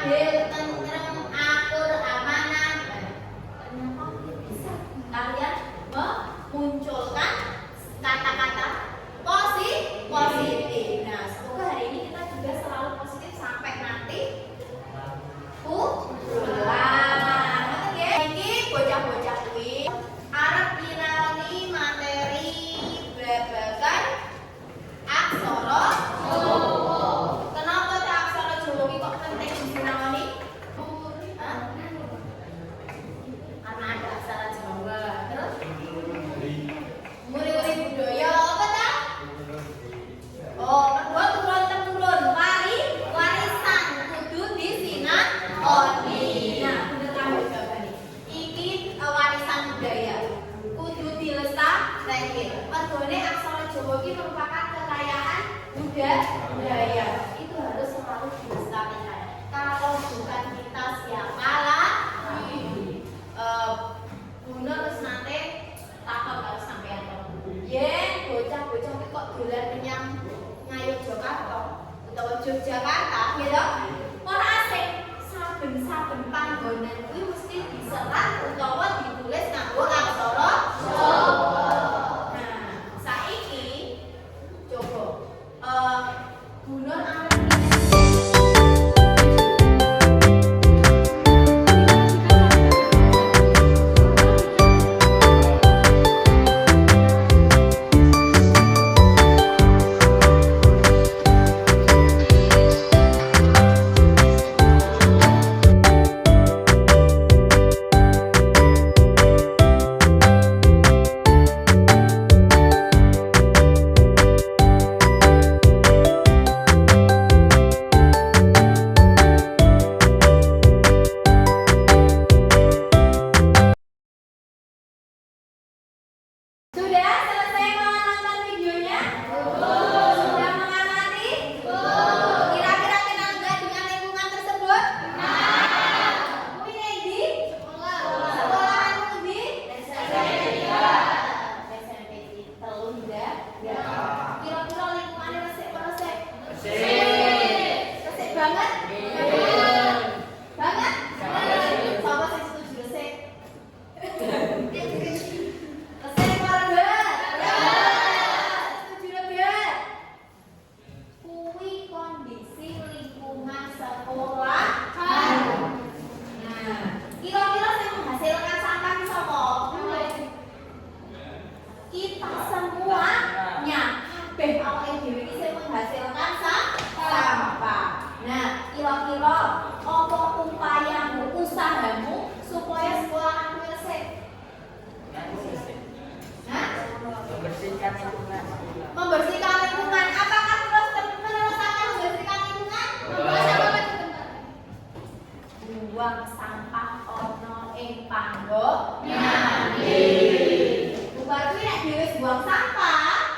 stabil, tentrem, akur, amanah. Ternyata bisa kalian memunculkan kata-kata positif. Nah, semoga hari ini kita juga selalu positif sampai nanti pulang. Oke, ini bocah-bocah kuwi arep nyinaoni materi babagan aksara Jawa. Kenapa ta aksara Jawa iki kok penting disinaoni? Karena ada aksara Jawa. Terus muri-muri budaya apa ta? Oh, kedua turun-temurun warisan kudu disinaroni. Nah, bener kamu jawabannya. Iki warisan budaya kudu dilestarikan. Mergone aksara Jawa iki merupakan kekayaan budaya. Itu harus selalu dilestarikan. Kalau bukan kita siapa lagi? Guna terus nanti takut kalau sampean yen bocah-bocah iki kok dolan menyang Ngayogyakarta utawa Yogyakarta gitu. Ora asing saben-saben panggonan kuwi mesti diserat utawa ditulis nganggo aksara Jawa. Nah, saiki coba guna sudah selesai menonton videonya? Sudah mengamati? Kira-kira kenal nggak dengan lingkungan tersebut? Kuwi di sekolahan di SMP 3 Kira-kira lingkungannya resik-resik? Resik banget? Banget? Siapa sih setuju resik? Resik banget. Setuju banget. Kuwi kondisi lingkungan sekolahan. Nah, kira-kira sing menghasilkan sampah ki sapa? Kita semuanya. Kabeh awake dhewe iki sing menghasilkan sampah. Nah, kira-kira apa upayamu, usahamu supaya sekolahan kuwi resik? Membersihkan lingkungan. Apakah terus menerus akan membersihkan lingkungan? Buang sampah ono ing panggonan. Bubar kuwi nek dhewe buang sampah,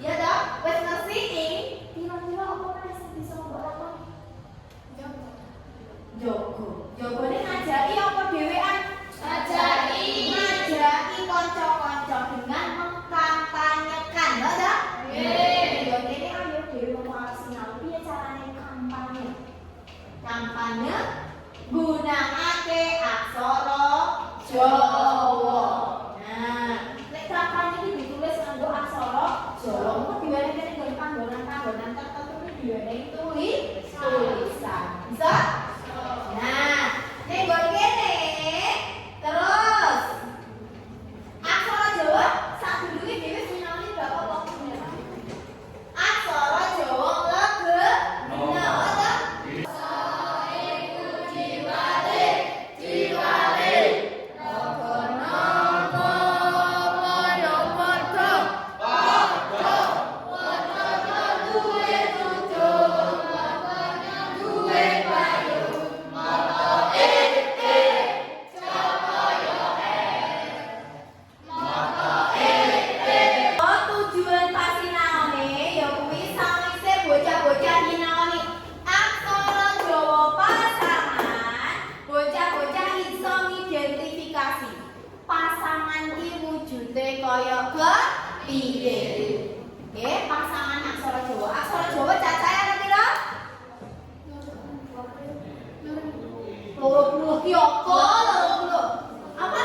ya toh, wis ngersiki, kira-kira apa meneh sing bisa mbok lakoni? Jogone ngajaki apa dhewean? Ngajaki kanca-kanca dengan mengkampanyekan, lho toh? Nggih. Yo kene ayo dhewe ngomong sinau piye carane kampanye. Kampanye gunakake aksara Jawa. Nah, nek kampanye iki ditulis nganggo aksara Jawa, kok diwenehi kene nggon panggonan-panggonan tertentu iki diwenehi tulisan. Bisa? Nah, nek nggon kene terus aksara Jawa sadurunge dhewe sinaoni bab apa? Aksara Jawa legena. Duwe tujuan Kyoko 30. Apa?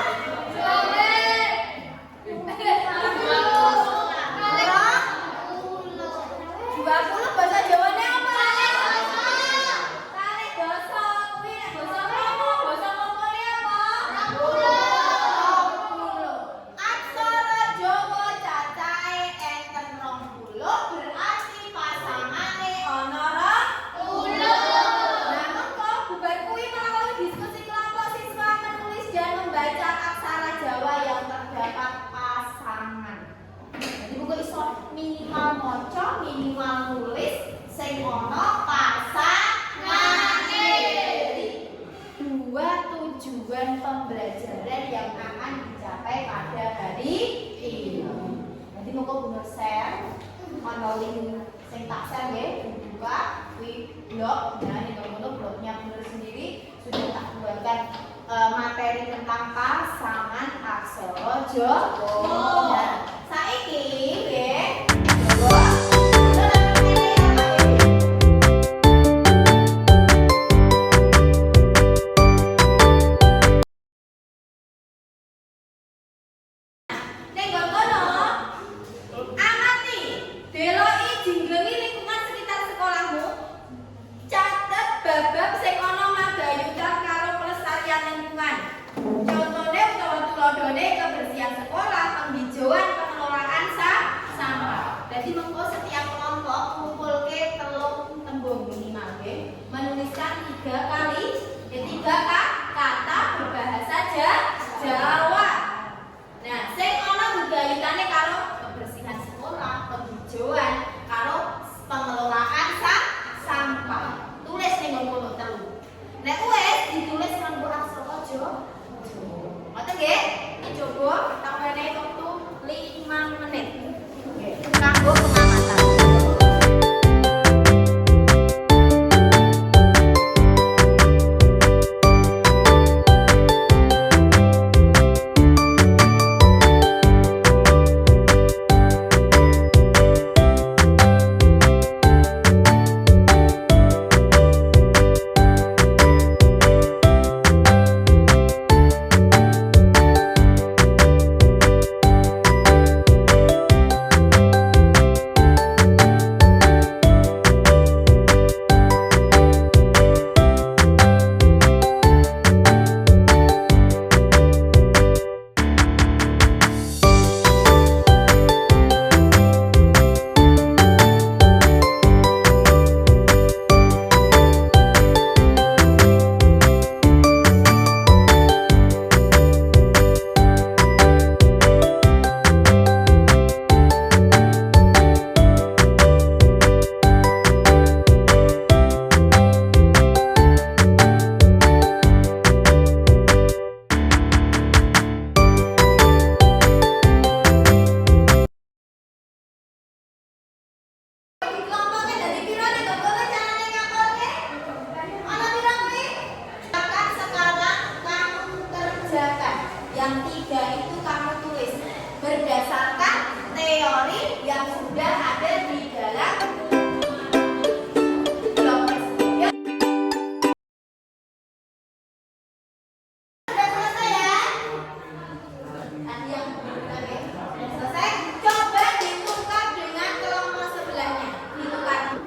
Bahasa Jawane apa? Kalih dosa. Kuwi nek basa Komo, basa Komone apa? 20. Aksara Jawa cacahe enten 20 berarti pasangane ana 20. Nah, mengko bubar kuwi menawi diskusi kelompok siswa menulis dan membaca aksara Jawa yang terdapat pasangan. Jadi buku iso minimal maca, minimal nulis sing ana pasangane. Jadi dua tujuan pembelajaran yang akan dicapai pada hari ini. Nanti monggo bener share ana link sing tak share nggih, buka kuwi blog. Nah, ini kalau blognya bener sendiri sudah tak buatkan materi tentang pasangan aksara Jawa. Nah, saiki nggih Jawa ning kono amati deloki jinglengi lingkungan sekitar sekolahmu. Catet bab-bab sing ana magayutan karo pelestarian lingkungan. Contohnya utawa tuladhane kebersihan sekolah, penghijauan, pengelolaan sampah. Jadi mengko setiap kelompok kumpulke 3 tembung minimal nggih. Menuliskan 3 kali, 3 kata berbahasa Jawa. Nah, sing ana gegayutane karo kebersihan sekolah, penghijauan, karo pengelolaan sampah. Tulis ning ngono 3. Nek wis ditulis nganggo aksara Jawa. Ngoten nggih? Coba tak wenehi waktu 5 menit. Nggih, kanggo pengamatan. Yang 3 itu kamu tulis berdasarkan teori yang sudah ada di dalam blog tersebut. Sudah selesai ya? Tadi yang sudah selesai. Coba ditukar dengan kelompok sebelahnya. Ditukar.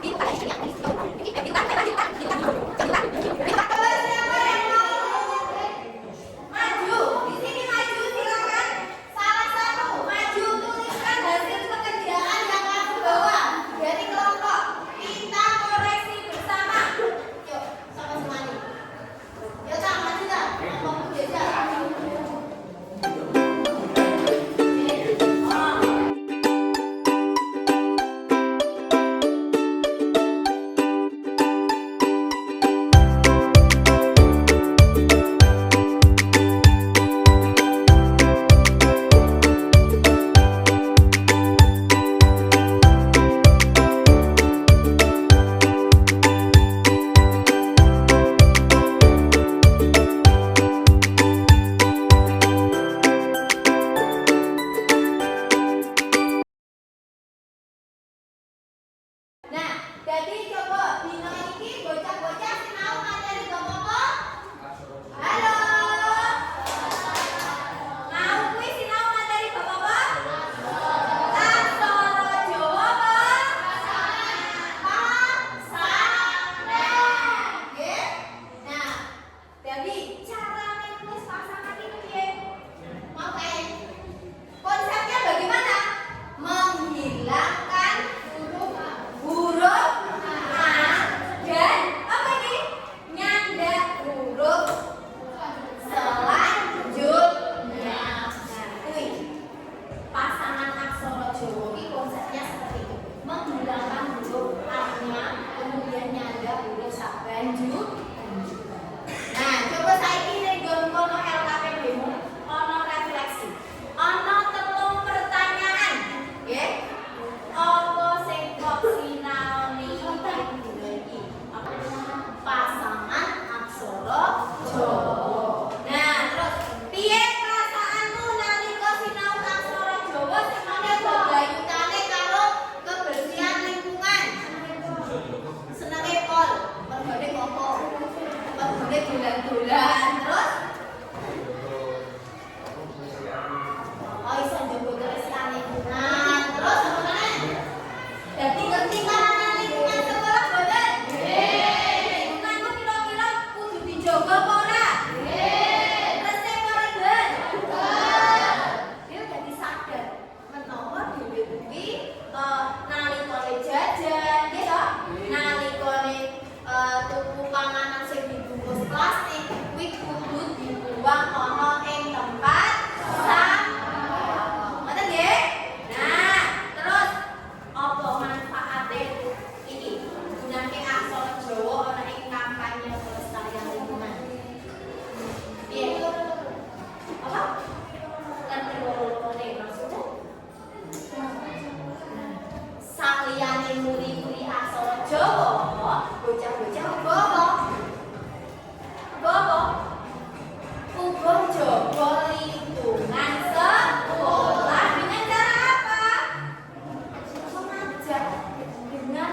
Salah satu maju tuliskan hasil pekerjaan yang kamu bawa. dolan-dolan terus oh iso njogo kebersihan lingkungan terus apa meneh dadi ngerti kahanan lingkungan sekolah boten nggih lingkungan ku kira-kira kudu dijogo apa ora nggih resik ora Den dia dadi sadar menawa dhewe kuwi nalikane jajan nggih to nalikane tuku panganan sing dibungkus plastik kuwi kudu dibuang ana ing tempat sampah. Ngoten nggih? Nah, terus apa manfaate iki? Gunake aksara Jawa ana ing kampanye pelestarian lingkungan. Piye? Apa? Kan loro-lorone maksudnya? Saliyane muri-muri aksara Jawa, bocah-bocah uga apa? Uga apa? Uga jaga lingkungan sekolah dengan cara apa? Mengajak dengan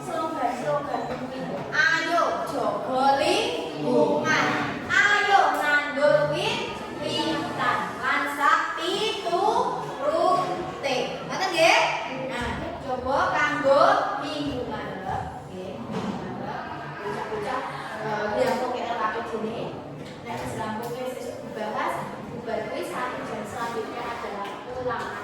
slogan-slogan ini. Ayo jaga lingkungan. Ayo nandur wit-witan lan sak piturute. Ngoten nggih? Nah, coba kanggo lingkungan lho. Nggih. Bocah-bocah dianggo KLKP dene. Nek wis rampung wis dibahas, bubar kuwi dan selanjutnya adalah ulangan.